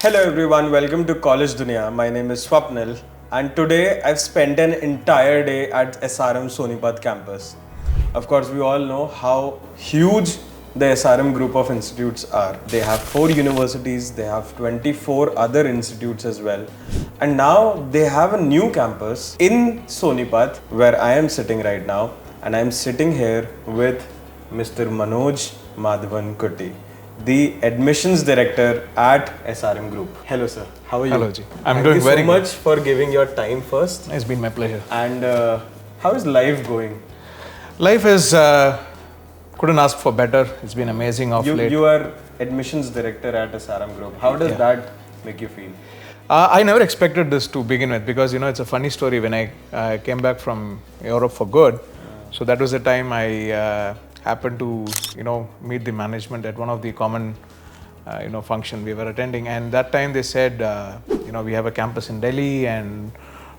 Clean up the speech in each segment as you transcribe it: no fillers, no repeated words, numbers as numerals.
Hello everyone, welcome to College Dunia. My name is Swapnil and today I've spent an entire day at SRM Sonepat campus. Of course, we all know how huge the SRM Group of Institutes are. They have 4 universities, they have 24 other institutes as well. And now they have a new campus in Sonepat where I am sitting right now, and I am sitting here with Mr. Manoj Madhavan Kutty, the admissions director at SRM Group. Hello sir, how are you? Hello ji. I'm doing very good. Thank you so much for giving your time first. It's been my pleasure. And how is life going? Life is, couldn't ask for better. It's been amazing of late. You are admissions director at SRM Group. How does that make you feel? I never expected this to begin with because, it's a funny story. When I came back from Europe for good, so that was the time I happened to, meet the management at one of the common, function we were attending. And that time they said, we have a campus in Delhi and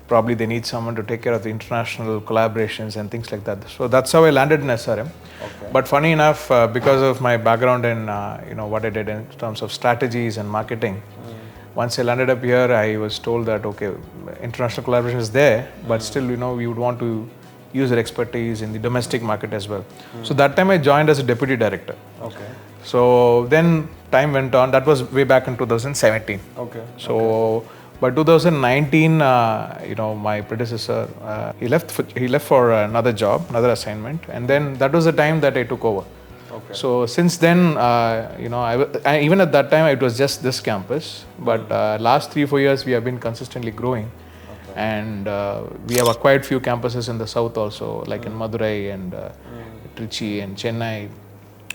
probably they need someone to take care of the international collaborations and things like that. So that's how I landed in SRM. Okay. But funny enough, because of my background in, what I did in terms of strategies and marketing, once I landed up here, I was told that, okay, international collaboration is there, but still, we would want to use their expertise in the domestic market as well. So that time I joined as a deputy director. Okay. So then time went on. That was way back in 2017. Okay. So by 2019, my predecessor, he left for another job, another assignment, and then that was the time that I took over. Okay. So since then, I even at that time it was just this campus, but last 3-4 years we have been consistently growing. And we have acquired few campuses in the south also, like in Madurai and Trichy and Chennai.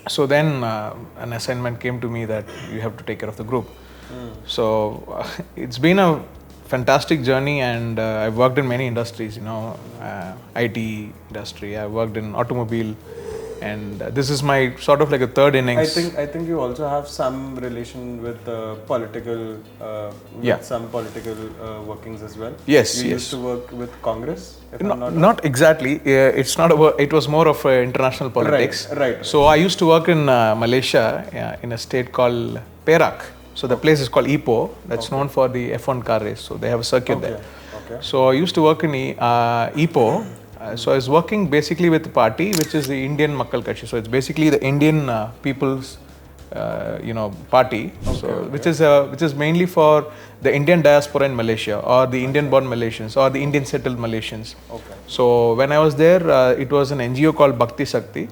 So then an assignment came to me that you have to take care of the group. So it's been a fantastic journey, and I've worked in many industries, IT industry, I've worked in automobile, and this is my sort of like a third innings. I think you also have some relation with political, some political workings as well. Yes, you used to work with Congress. Not exactly. It's not about. It was more of international politics. Right. So I used to work in Malaysia in a state called Perak. So the place is called Ipoh. That's known for the F1 car race. So they have a circuit there. Okay. So I used to work in Ipoh. So I was working basically with the party, which is the Indian Makkal Katchi. So it's basically the Indian People's, party. Which is mainly for the Indian diaspora in Malaysia, or the Indian-born Malaysians, or the Indian settled Malaysians. Okay. So when I was there, it was an NGO called Bhakti Sakti.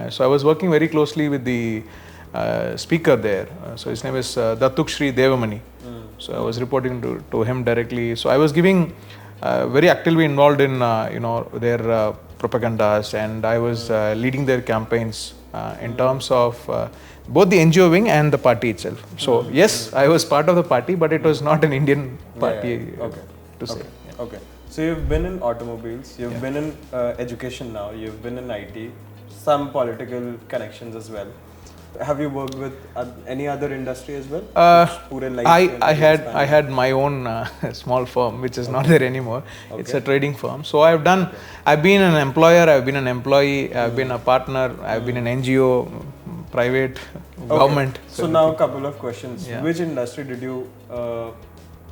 So I was working very closely with the speaker there. So his name is Datuk Shri Devamani. So I was reporting to him directly. So I was giving. Very actively involved in their propagandas, and I was leading their campaigns in terms of both the NGO wing and the party itself. So yes, I was part of the party, but it was not an Indian party say. Okay. So you've been in automobiles, you've been in education now, you've been in IT, some political connections as well. Have you worked with any other industry as well? I had my own small firm, which is not there anymore. Okay. It's a trading firm. So I've been an employer, I've been an employee, I've been a partner, I've been an NGO, private, government. So now a couple of questions. Yeah. Which industry did you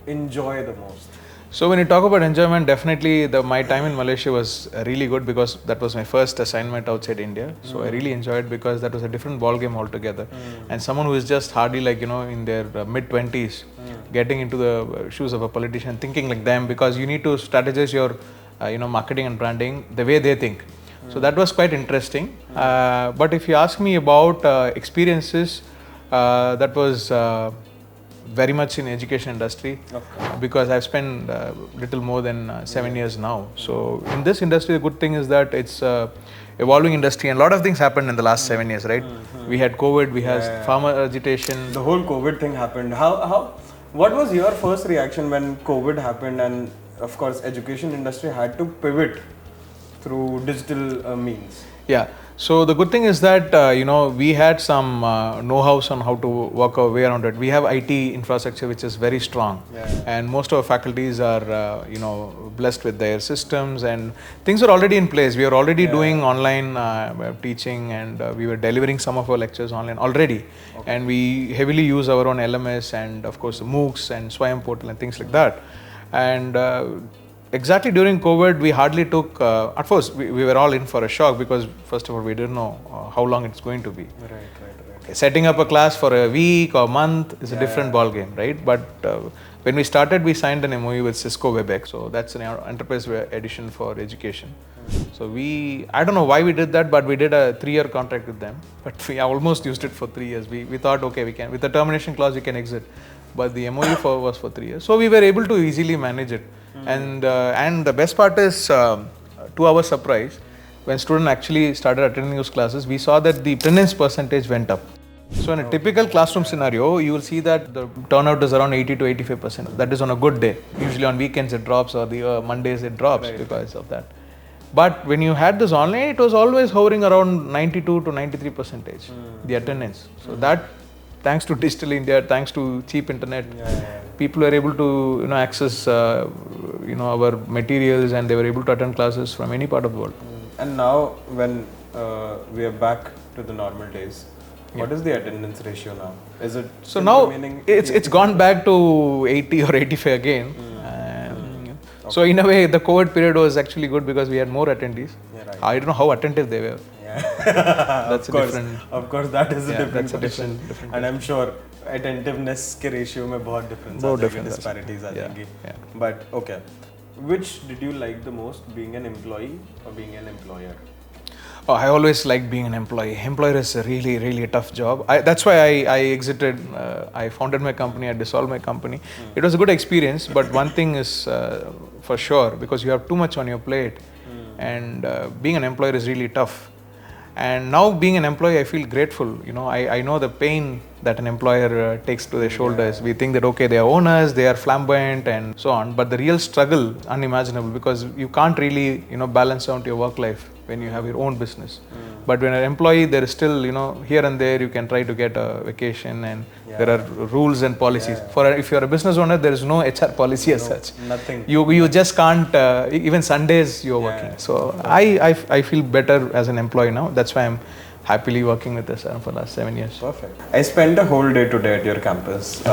enjoy the most? So when you talk about enjoyment, definitely my time in Malaysia was really good because that was my first assignment outside India. So I really enjoyed because that was a different ball game altogether. And someone who is just hardly in their mid-20s, getting into the shoes of a politician, thinking like them, because you need to strategize your marketing and branding the way they think. So that was quite interesting. But if you ask me about experiences, that was very much in education industry, because I've spent little more than 7 years now. So in this industry, the good thing is that it's evolving industry, and a lot of things happened in the last 7 years, right? We had COVID, we had farmer agitation. The whole COVID thing happened. What was your first reaction when COVID happened, and of course education industry had to pivot through digital means? Yeah. So the good thing is that we had some know-hows on how to work our way around it. We have IT infrastructure which is very strong, and most of our faculties are blessed with their systems, and things are already in place. We are already doing online teaching, and we were delivering some of our lectures online already, and we heavily use our own LMS and of course MOOCs and Swayam portal and things like that. And exactly during COVID, we hardly took, at first we were all in for a shock, because first of all, we didn't know how long it's going to be. Right. Setting up a class for a week or month is a different ball game, right? But when we started, we signed an MOU with Cisco WebEx. So that's an enterprise edition for education. So I don't know why we did that, but we did a 3-year contract with them. But we almost used it for 3 years. We thought, okay, we can, with the termination clause, we can exit. But the MOU was for 3 years. So we were able to easily manage it. And the best part is, to our surprise, when students actually started attending those classes, we saw that the attendance percentage went up. So in a typical classroom scenario, you will see that the turnout is around 80 to 85%. That is on a good day. Usually on weekends it drops, or the Mondays it drops because of that. But when you had this online, it was always hovering around 92 to 93%, the attendance. So that, thanks to digital India, thanks to cheap internet, people were able to access our materials, and they were able to attend classes from any part of the world. And now when we are back to the normal days, what is the attendance ratio now? Is it so now it's gone back to 80 or 85 again. So in a way, the COVID period was actually good because we had more attendees. I don't know how attentive they were. That's of course, that is a different question. And I'm sure attentiveness के ratio में बहुत difference disparities आ जाएंगी. But okay, which did you like the most, being an employee or being an employer? Oh, I always liked being an employee. Employer is a really, really tough job. That's why I exited. I founded my company. I dissolved my company. It was a good experience, but one thing is for sure, because you have too much on your plate, and being an employer is really tough. And now being an employee, I feel grateful. I know the pain that an employer takes to their shoulders. We think that, okay, they are owners, they are flamboyant and so on, but the real struggle, unimaginable, because you can't really, balance out your work life when you have your own business. But when an employee, there is still, here and there you can try to get a vacation, and there are rules and policies. If you're a business owner, there is no HR policy as such. Nothing. You just can't, even Sundays you're working. So I feel better as an employee now. That's why I'm happily working with SRM for the last 7 years. Perfect. I spent a whole day today at your campus.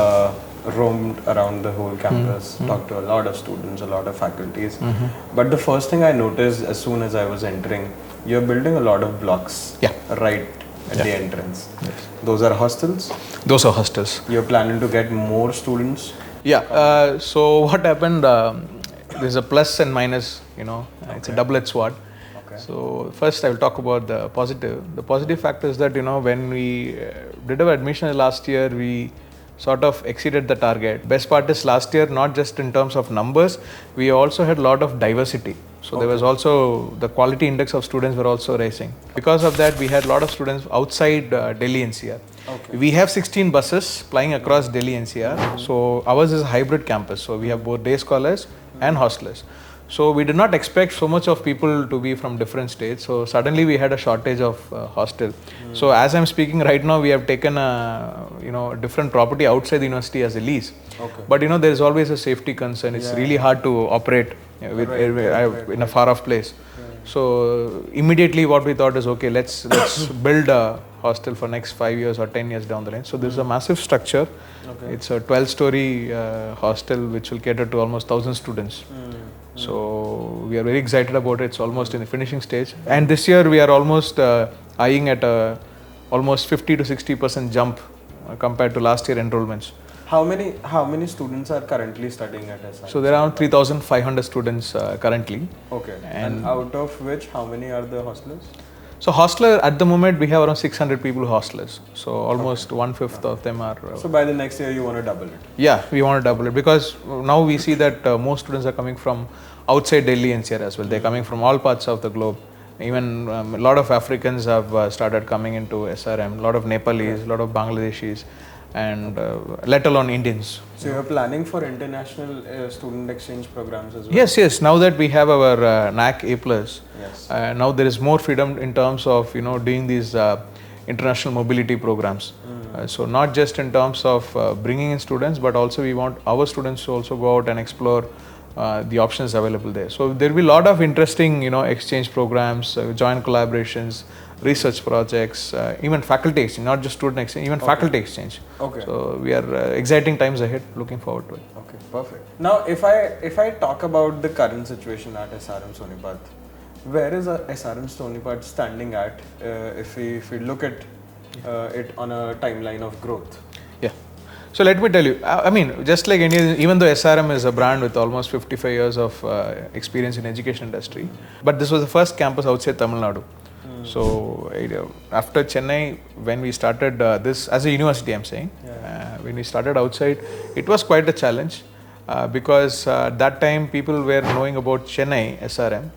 Roamed around the whole campus, talked to a lot of students, a lot of faculties. But the first thing I noticed as soon as I was entering, you're building a lot of blocks right at the entrance. Yes. Those are hostels? Those are hostels. You're planning to get more students? Yeah. So what happened, there's a plus and minus, it's a double-edged sword. So first I will talk about the positive. The positive factor is that, when we did our admission last year, we sort of exceeded the target. Best part is last year, not just in terms of numbers, we also had a lot of diversity. So there was also, the quality index of students were also rising. Because of that, we had a lot of students outside Delhi NCR. We have 16 buses plying across Delhi NCR. So ours is a hybrid campus. So we have both day scholars and hostelers. So we did not expect so much of people to be from different states. So suddenly we had a shortage of hostel. So as I'm speaking right now, we have taken a different property outside the university as a lease. But there is always a safety concern. It's really hard to operate in a far off place. So immediately what we thought is, okay, let's build a hostel for next 5 years or 10 years down the line. So this is a massive structure. It's a 12-story hostel which will cater to almost 1,000 students. So we are very excited about it. It's almost in the finishing stage. And this year we are almost eyeing at a almost 50 to 60% jump compared to last year enrollments. How many students are currently studying at SRM? So there are around 3,500 students currently. Okay. And out of which, how many are the hostelers? So hostler, at the moment we have around 600 people hostelers. So almost 1/5 of them are. So by the next year you want to double it? Yeah, we want to double it, because now we see that most students are coming from outside Delhi NCR as well. They're coming from all parts of the globe. Even a lot of Africans have started coming into SRM. A lot of Nepalese, a lot of Bangladeshis. and let alone Indians. So you're planning for international student exchange programs as well? Yes. Now that we have our NAC A+, Yes. now there is more freedom in terms of doing these international mobility programs. So not just in terms of bringing in students, but also we want our students to also go out and explore the options available there. So there will be a lot of interesting exchange programs, joint collaborations, research projects, even faculty exchange, not just student exchange, even faculty exchange. Okay. So we are exciting times ahead, looking forward to it. Okay, perfect. Now if I talk about the current situation at SRM Sonepat, where is SRM Sonepat standing at if we look at it on a timeline of growth? Yeah. So let me tell you, I mean, just like even though SRM is a brand with almost 55 years of experience in education industry, but this was the first campus outside Tamil Nadu. So after Chennai, when we started this as a university, I'm saying, when we started outside, it was quite a challenge because that time people were knowing about Chennai SRM.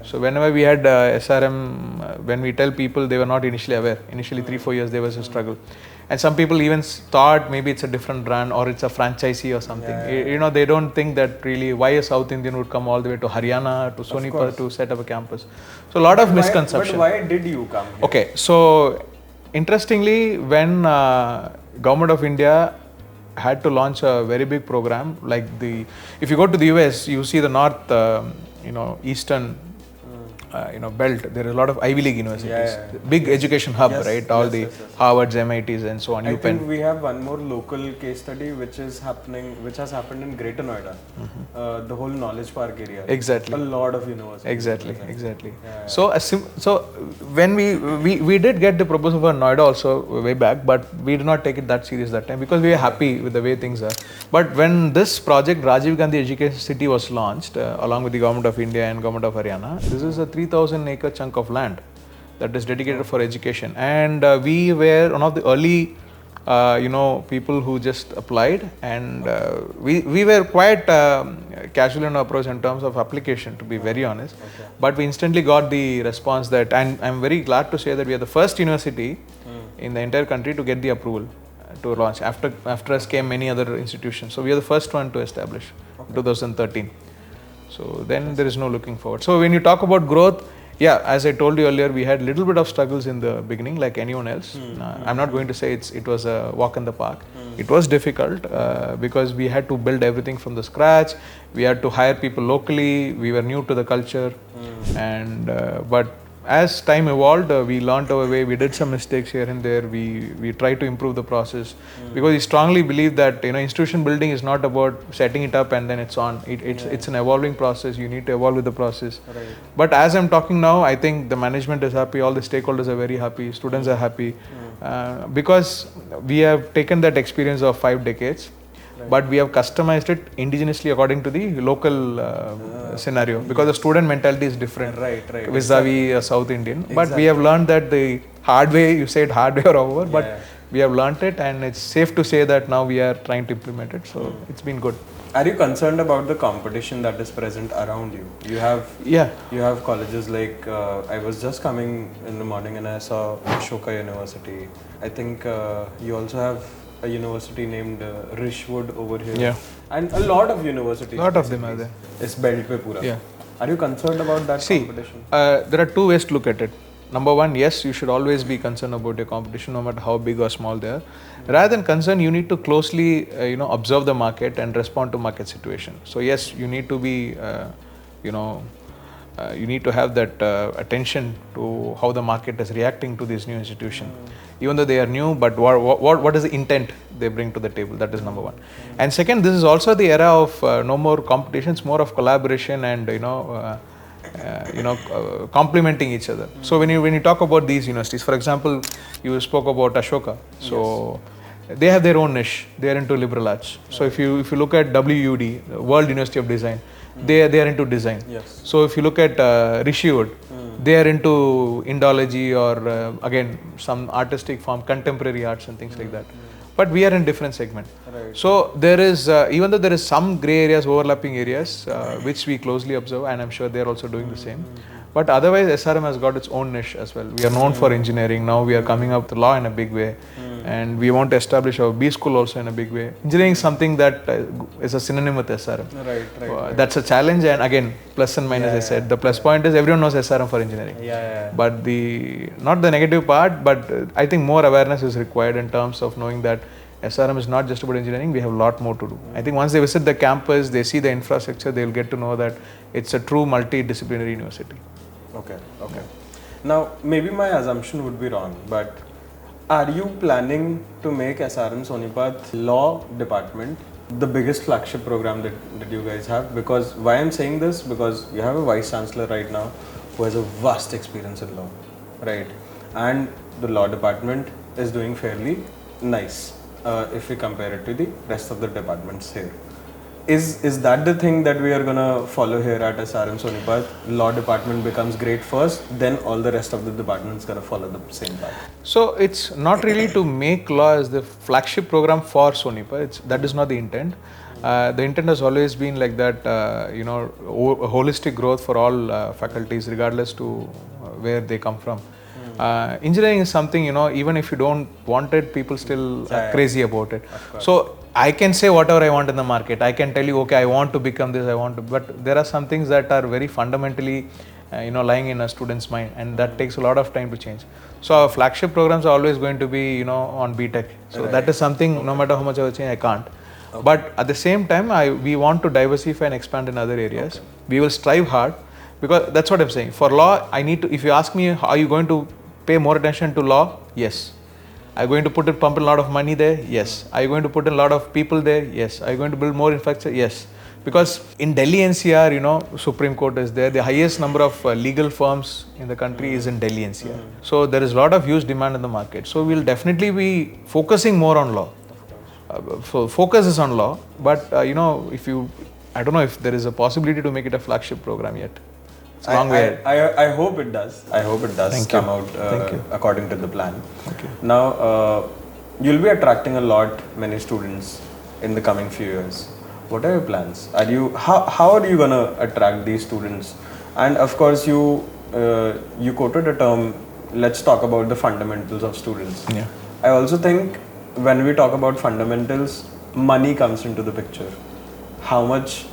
So whenever we had SRM, when we tell people, they were not initially aware. Initially 3-4 years there was a struggle. And some people even thought maybe it's a different brand or it's a franchisee or something. They don't think that really why a South Indian would come all the way to Haryana, to Sonepat to set up a campus. So a lot of misconception. But why did you come here? Okay, so interestingly, when Government of India had to launch a very big program, like if you go to the US, you see the north, eastern belt, there are a lot of Ivy League universities, big education hub, right? All the Harvards, MITs, and so on. I think we have one more local case study which has happened in Greater Noida, the whole Knowledge Park area. Exactly. A lot of universities. Exactly. So when we did get the proposal for Noida also way back, but we did not take it that serious that time because we were happy with the way things are. But when this project Rajiv Gandhi Education City was launched along with the Government of India and Government of Haryana, this is a 3,000-acre chunk of land that is dedicated for education, and we were one of the early people who just applied, and we were quite casual in our approach in terms of application, to be very honest. But we instantly got the response that, and I'm very glad to say that we are the first university in the entire country to get the approval to launch. After us came many other institutions, so we are the first one to establish in 2013. So then there is no looking forward. So when you talk about growth, as I told you earlier, we had little bit of struggles in the beginning like anyone else. I'm not going to say it was a walk in the park. It was difficult because we had to build everything from the scratch. We had to hire people locally. We were new to the culture, and but as time evolved, we learned our way. We did some mistakes here and there. We tried to improve the process because we strongly believe that institution building is not about setting it up and then it's on. It's an evolving process. You need to evolve with the process. Right. But as I'm talking now, I think the management is happy. All the stakeholders are very happy. Students are happy because we have taken that experience of 5 decades. But we have customized it indigenously according to the local scenario because the student mentality is different vis-a-vis a South Indian. Exactly. But we have learned that the hard way, you said hard way or over, but we have learned it, and it's safe to say that now we are trying to implement it. So it's been good. Are you concerned about the competition that is present around you? You have colleges like I was just coming in the morning and I saw Ashoka University. I think you also have a university named Rishwood over here, and a lot of universities. A lot of them are there. It's belt pe pura. Are you concerned about that competition? There are 2 ways to look at it. Number one, yes, you should always be concerned about your competition, no matter how big or small they are. Rather than concern, you need to closely, observe the market and respond to market situation. So yes, you need to be, you need to have that attention to how the market is reacting to this new institution. Even though they are new, but what is the intent they bring to the table? That is number one. And second, this is also the era of no more competitions, more of collaboration and complementing each other. So when you talk about these universities, for example, you spoke about Ashoka. So they have their own niche. They are into liberal arts. So if you look at WUD, World University of Design, they are into design. So if you look at Rishiwood, they are into Indology or again some artistic form, contemporary arts and things like that. But we are in different segment. So there is, even though there is some grey areas, overlapping areas, which we closely observe, and I'm sure they are also doing the same. But otherwise, SRM has got its own niche as well. We are known for engineering. Now we are coming up with law in a big way. and we want to establish our B school also in a big way. Engineering is something that is a synonym with SRM. Right. That's a challenge, and again, plus and minus. I said the plus point is everyone knows SRM for engineering. But not the negative part, but I think more awareness is required in terms of knowing that SRM is not just about engineering. We have a lot more to do. I think once they visit the campus, they see the infrastructure, they will get to know that it's a true multidisciplinary university. Okay. Now, maybe my assumption would be wrong, but are you planning to make SRM Sonepat Law Department the biggest flagship program that you guys have? Because why I'm saying this, because you have a Vice Chancellor right now who has a vast experience in law, right? And the law department is doing fairly nice if we compare it to the rest of the departments here. Is that the thing that we are gonna follow here at SRM Sonepat? Law department becomes great first, then all the rest of the departments gonna follow the same path. So it's not really to make law as the flagship program for Sonepat. That is not the intent. The intent has always been like that. Holistic growth for all faculties, regardless to where they come from. Engineering is something, even if you don't want it, people still are crazy about it. So I can say whatever I want in the market. I can tell you, okay, I want to become this, but there are some things that are very fundamentally, lying in a student's mind, and that takes a lot of time to change. So our flagship programs are always going to be, on BTech. So that is something, no matter how much I will change, I can't. But at the same time, we want to diversify and expand in other areas. We will strive hard, because that's what I'm saying. For law, if you ask me, are you going to pay more attention to law? Yes. Are you going to pump in a lot of money there? Yes. Are you going to put in a lot of people there? Yes. Are you going to build more infrastructure? Yes. Because in Delhi NCR, Supreme Court is there. The highest number of legal firms in the country is in Delhi NCR. So there is a lot of huge demand in the market. So we'll definitely be focusing more on law. Focus is on law, but I don't know if there is a possibility to make it a flagship program yet. It's a long way. I hope it does. I hope it does come out according to the plan. Now, you'll be attracting many students in the coming few years. What are your plans? How are you gonna attract these students? And of course, you quoted a term. Let's talk about the fundamentals of students. Yeah. I also think when we talk about fundamentals, money comes into the picture. How much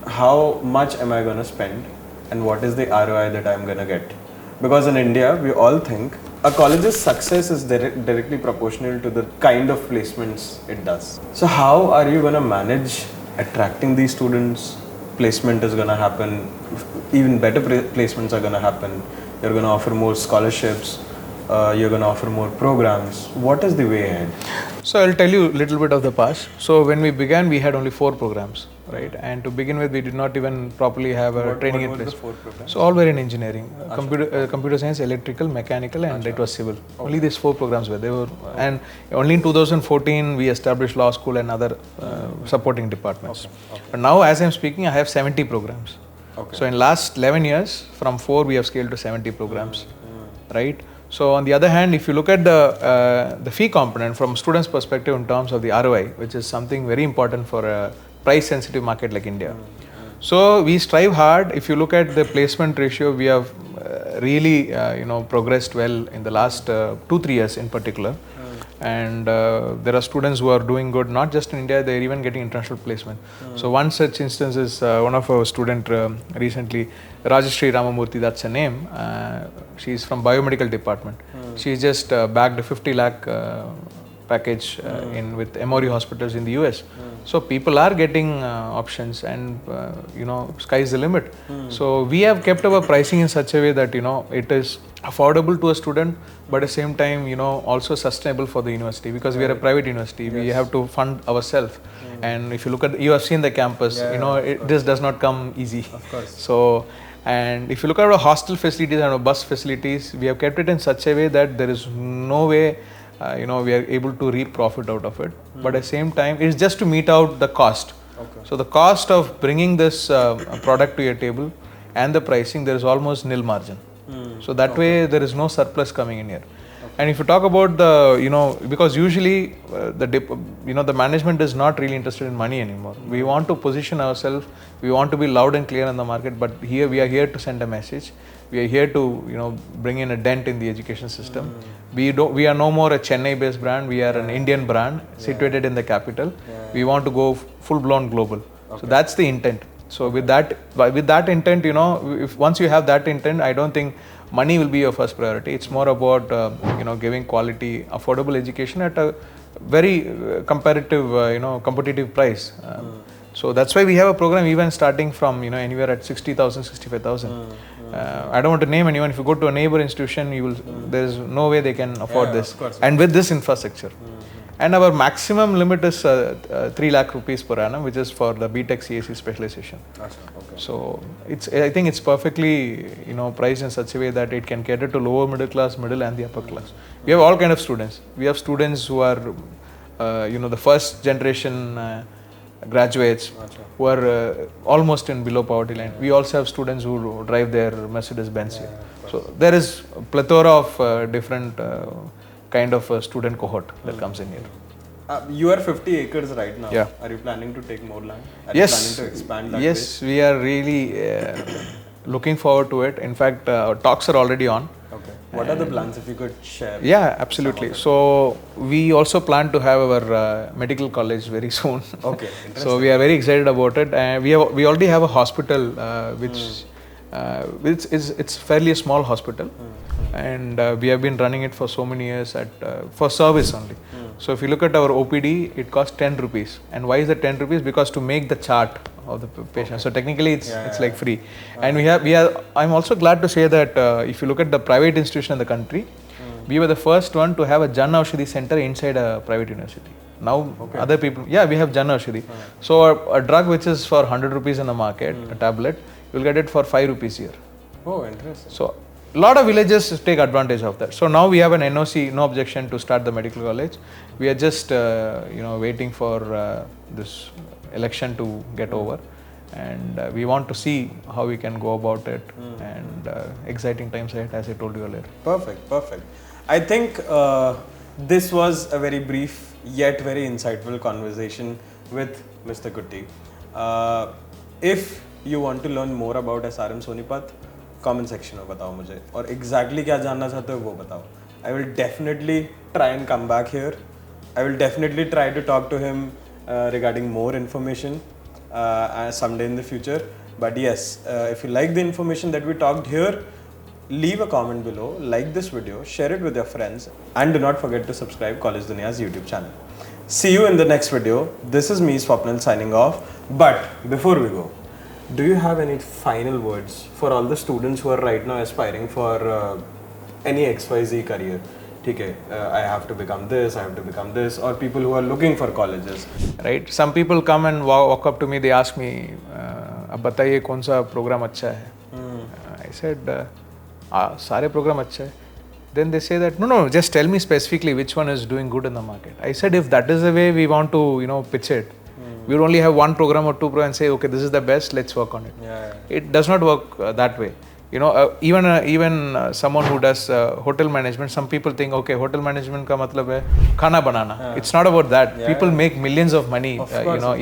am I gonna spend? And what is the ROI that I'm gonna get? Because in India, we all think a college's success is directly proportional to the kind of placements it does. So how are you gonna manage attracting these students? Placement is gonna happen, even better placements are gonna happen. You're gonna offer more scholarships, you're gonna offer more programs. What is the way ahead? So I'll tell you a little bit of the past. So when we began, we had only 4 programs, right? And to begin with, we did not even properly have a training in place. The 4 programs? So all were in engineering, computer science, electrical, mechanical, and it was civil. Only these 4 programs were there. And only in 2014 we established law school and other supporting departments. But now, as I'm speaking, I have 70 programs. So in last 11 years, from 4 we have scaled to 70 programs, right? So on the other hand, if you look at the fee component from students' perspective in terms of the ROI, which is something very important for a price-sensitive market like India. So we strive hard. If you look at the placement ratio, we have really progressed well in the last 2-3 years in particular. And there are students who are doing good, not just in India, they're even getting international placement. So one such instance is one of our student recently, Rajashri Ramamurthy, that's her name. She's from biomedical department. She just bagged a 50 lakh package with Emory hospitals in the US. So people are getting options, and sky's the limit. So we have kept our pricing in such a way that it is affordable to a student, but at the same time also sustainable for the university, because we are a private university. We have to fund ourselves. And if you look at, you have seen the campus, this does not come easy. Of course. So, and if you look at our hostel facilities and our bus facilities, we have kept it in such a way that there is no way we are able to reap profit out of it. But at the same time, it's just to meet out the cost. So the cost of bringing this product to your table and the pricing, there is almost nil margin. So that way there is no surplus coming in here. And if you talk about the, because usually the management is not really interested in money anymore. We want to position ourselves, we want to be loud and clear in the market, but here we are here to send a message. We are here to, bring in a dent in the education system. We are no more a Chennai-based brand. We are an Indian brand situated in the capital. We want to go full-blown global. Okay. So that's the intent. So with that intent, if once you have that intent, I don't think money will be your first priority. It's more about giving quality, affordable education at a very competitive price. So that's why we have a program even starting from anywhere at 60,000, 65,000. I don't want to name anyone. If you go to a neighbor institution, there is no way they can afford this. And with this infrastructure. And our maximum limit is 3 lakh rupees per annum, which is for the BTech CAC specialization. Okay. So I think it's perfectly priced in such a way that it can cater to lower middle class, middle and the upper class. We have all kind of students. We have students who are the first generation graduates who are almost in below poverty line. We also have students who drive their Mercedes Benz here. So there is a plethora of different kind of a student cohort that comes in here. You are 50 acres right now. Yeah. Are you planning to take more land? Are yes. you planning to expand that Yes, we are really looking forward to it. In fact, our talks are already on. Okay. What are the plans, if you could share? Yeah, absolutely. So we also plan to have our medical college very soon. Okay. So we are very excited about it. And we already have a hospital which it's fairly a small hospital. And we have been running it for so many years for service only. So if you look at our OPD, it costs 10 rupees. And why is it 10 rupees? Because to make the chart of the patient. Okay. So technically it's like free. And I'm also glad to say that if you look at the private institution in the country, we were the first one to have a Jan Aushadhi center inside a private university. Now other people, we have Jan Aushadhi. So a drug which is for 100 rupees in the market, a tablet, you'll get it for 5 rupees here. Oh, interesting. So a lot of villages take advantage of that. So now we have an NOC, no objection to start the medical college. We are just waiting for this election to get over, and we want to see how we can go about it. And exciting times ahead, as I told you earlier. Perfect. I think this was a very brief yet very insightful conversation with Mr. Kutty. If you want to learn more about SRM Sonepat, comment section में बताओ मुझे, और exactly क्या जानना चाहते हो वो बताओ. I will definitely try and come back here. I will definitely try to talk to him regarding more information someday in the future. But yes, if you like the information that we talked here, leave a comment below, like this video, share it with your friends, and do not forget to subscribe College Duniya's YouTube channel. See you in the next video. This is me, Swapnil, signing off. But before we go, do you have any final words for all the students who are right now aspiring for any XYZ career? Okay, I have to become this, I have to become this, or people who are looking for colleges. Right. Some people come and walk up to me, they ask me, अब बताइए कौन सा program अच्छा है? I said, सारे program अच्छा है. Then they say that, no, just tell me specifically which one is doing good in the market. I said, if that is the way we want to, pitch it, we would only have one program or two programs and say, okay, this is the best, let's work on it. It does not work that way. Even someone who does hotel management, some people think, okay, hotel management ka matlab hai khana banana. It's not about that. People make millions of money,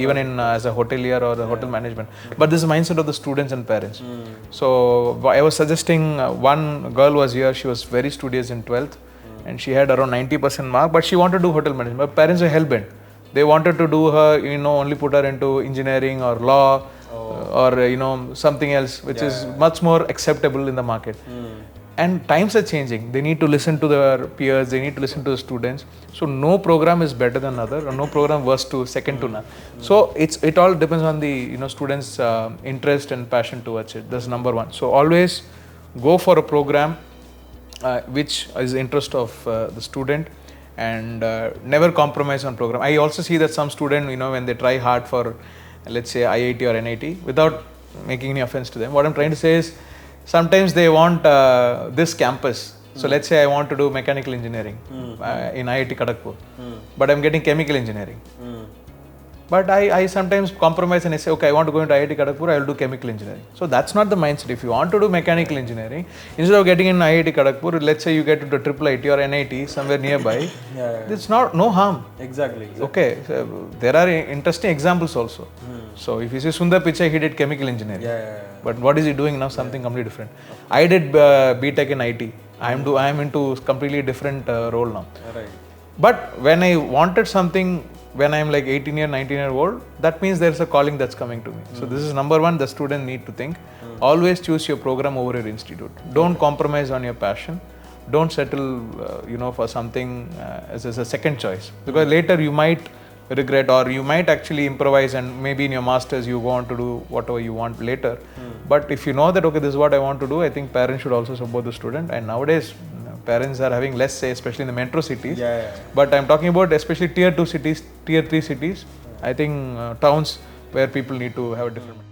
even in as a hotelier or a hotel management. But this is the mindset of the students and parents. So I was suggesting, one girl was here, she was very studious in 12th and she had around 90% mark, but she wanted to do hotel management. But parents were hell-bent. They wanted to do her, only put her into engineering or law, or something else which is much more acceptable in the market. And times are changing. They need to listen to their peers, they need to listen to the students. So no program is better than other, or no program worse to second to none. So it all depends on the students' interest and passion towards it. That's number one. So always go for a program which is interest of the student, and never compromise on program. I also see that some student, when they try hard for, let's say, IIT or NIT, without making any offense to them, what I'm trying to say is, sometimes they want this campus. So let's say I want to do mechanical engineering in IIT Kharagpur, but I'm getting chemical engineering. But I sometimes compromise and I say, okay, I want to go into IIT Kharagpur, I will do chemical engineering. So that's not the mindset. If you want to do mechanical engineering, instead of getting in IIT Kharagpur, let's say you get into triple IT or NIT somewhere nearby, it's not no harm. Exactly. Okay, so there are interesting examples also. So if you see Sundar Pichai, he did chemical engineering. But what is he doing now? Something completely different. I did BTech in IT. I am into completely different role now. Right. But when I wanted something, when I am like 19 year old, that means there is a calling that's coming to me. So this is number one, the student need to think. Always choose your program over your institute. Don't compromise on your passion. Don't settle, for something as a second choice. Because later you might regret, or you might actually improvise, and maybe in your masters you go on to do whatever you want later. But if you know that, okay, this is what I want to do, I think parents should also support the student. And nowadays, parents are having less say, especially in the metro cities. But I'm talking about especially tier 2 cities, tier 3 cities. I think towns where people need to have a different